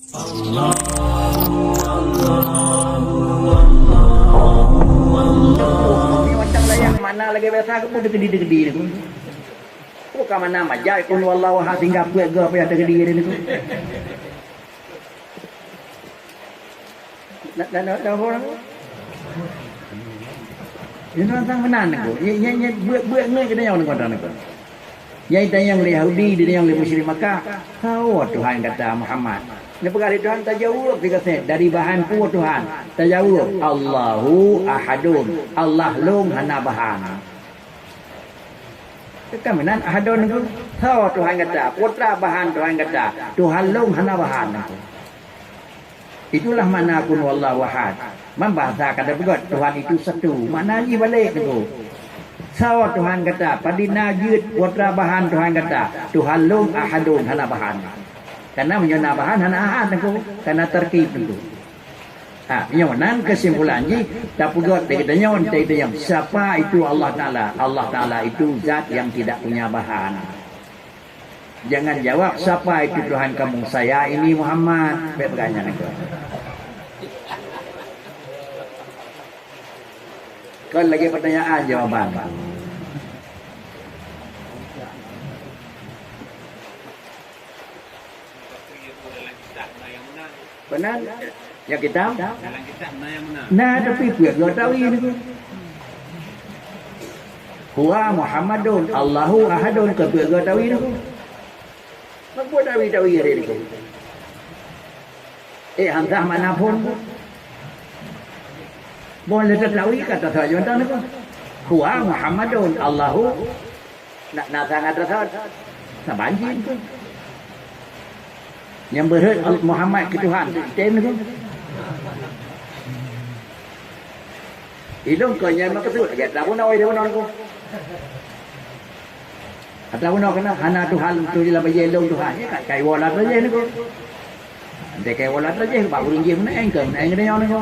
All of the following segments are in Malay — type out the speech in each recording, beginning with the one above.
Macam layak mana lagi biasa aku pun degedi ni. Bukan mana majai kun wallahu ha tinggal kuat ke apa yang degedi ni tu. Nak orang. Ini tentang menan aku. Nya buat ngai kena yang orang aku. Yang tanya yang Yahudi dia yang musyrik Makkah. Tahu Tuhan kata Muhammad. Ini perkara Tuhan tak jawab dia kata dari bahan ku Tuhan. Tak jawab Allahu ahadun. Allah lum hana bahan. Kan menan ahadun tu. Tahu Tuhan kata putra bahan Tuhan kata Tuhan lum hana bahan. Itulah makna kun wallahu ahad. Membahasa kata begot Tuhan itu satu. Maknanya balik tu. Sawa Tuhan kata padina yud putra bahan Tuhan kata Tuhan lum ahadun hana bahan. Karena menyana bahan hana ahad tu. Karena terkib itu. Nyawanan kesimpulannya tak pegot kita nyawan kita yang siapa itu Allah Taala. Allah Taala itu zat yang tidak punya bahan. Jangan jawab siapa itu Tuhan kamu. Saya ini Muhammad. Baik pertanyaan itu. Kalau lagi pertanyaan jawaban. Benar? Ya kita? Nah, tapi buat Gotawi ni. Huwa Muhammadun Allahu ahadun ke buat Gotawi ni. Buat Tawi hari ni. Hamzah manapun. Boleh terlawi kata saja entah ni. Huwa Muhammadun Allahu nak sangat tersat. Sabanjin tu. Yang berhad Muhammad ke Tuhan. Tem ni. Ilung kau yang makasud. Ya tak pun awak dia pun aku. Atau pun kena hana Tuhan tu je lah bagi ilung Tuhan. Ya kat kai walat saja ni ko. Ante kai walat saja ba uring je mana engkau nak engkau ni ko.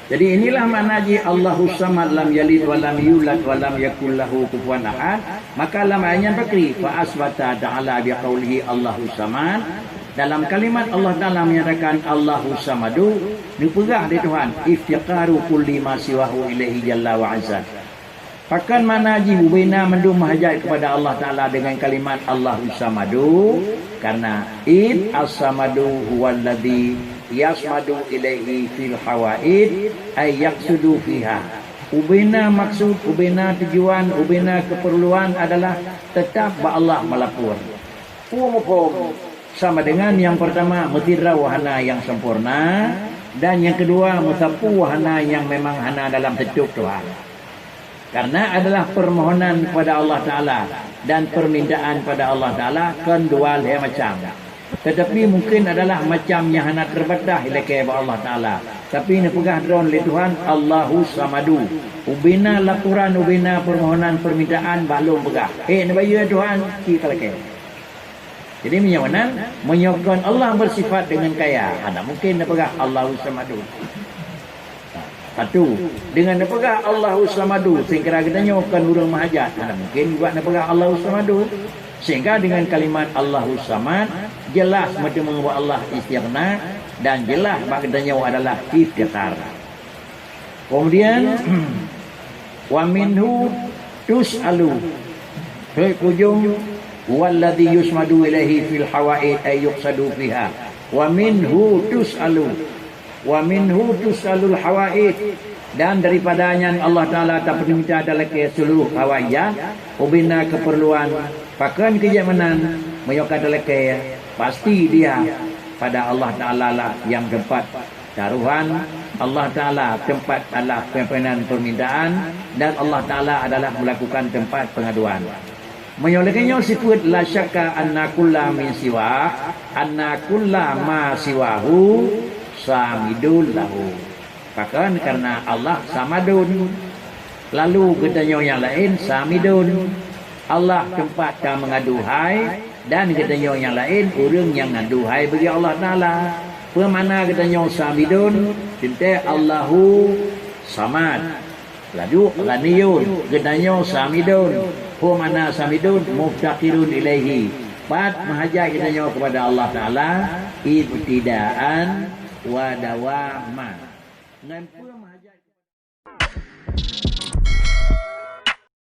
Jadi inilah makna Allahu samad lam yalid wa lam yulad wa lam yakul lahu kufuwan ahad. Maka dalam ayat Bakri fa asbata ta'ala bi qawlihi Allahu samad. Dalam kalimat Allah Taala menyatakan Allahu samadu, dipegah di Tuhan iftiqaru kulli ma siwahu ilaihi jalla wa azza. Pakan mana ubina mendum hajat kepada Allah Taala dengan kalimat Allahu samadu karena id as-samadu huwallazi yasmadu ilaihi fil hawaid ay yaqsudu fiha. Ubina maksud, ubina tujuan, ubina keperluan adalah tetap Allah melapor. Umum sama dengan yang pertama mutira wahana yang sempurna dan yang kedua mutapu wahana yang memang hana dalam hidup Tuhan. Karena adalah permohonan kepada Allah Taala dan permintaan pada Allah Taala kan dua hal macam. Tetapi mungkin adalah macam yang hendak terbatas ilakai Allah Ta'ala. Tapi ini pegah drone oleh Tuhan Allahu samadu. Ubina laporan, ubina permohonan, permintaan balum pegah. Ni bayu Tuhan kita lakai. Jadi menyokong Allah bersifat dengan kaya. Ada mungkin dia pegah Allahu samadu. Satu, dengan dia pegah Allahu samadu sehingga kita nyokong urang mahajat. Ada mungkin juga dia pegah Allahu samadu. Sehingga dengan kalimat Allahu samad jelas mesti membawa Allah istighna dan jelas maknanya adalah iftiqar. Kemudian wa minhu tus'alu. Ujung walladhi yusmadu ilaihi fil hawaid ay yuqsadu fiha. Wa minhu tus'alu. Wa minhu tus'alul hawaid. Dan daripadanya Allah Ta'ala tak perlu minta adalah ke seluruh hawaiyah ubina keperluan pakan kejamanan menyokong adalah ke pasti dia pada Allah Ta'ala lah yang tempat taruhan. Allah Ta'ala tempat adalah pimpinan permintaan dan Allah Ta'ala adalah melakukan tempat pengaduan. Menyolehkannya sifat la syakka anna kulla min siwa anna kulla ma siwahu samidul lahu. Bahkan karena Allah samadun, lalu katanya yang lain samidun. Allah tempat tak mengaduhai dan katanya yang lain orang yang ngaduhai bagi Allah Ta'ala. Pemana katanya samidun, cinta Allahu samad. Laju ghaniyun, gedanyo samidun. Hu mana samidun muftaqirun ilaihi. Pat mahajat gedanyo kepada Allah Taala ibtidaan wa dawaman. Ngan pun mahajat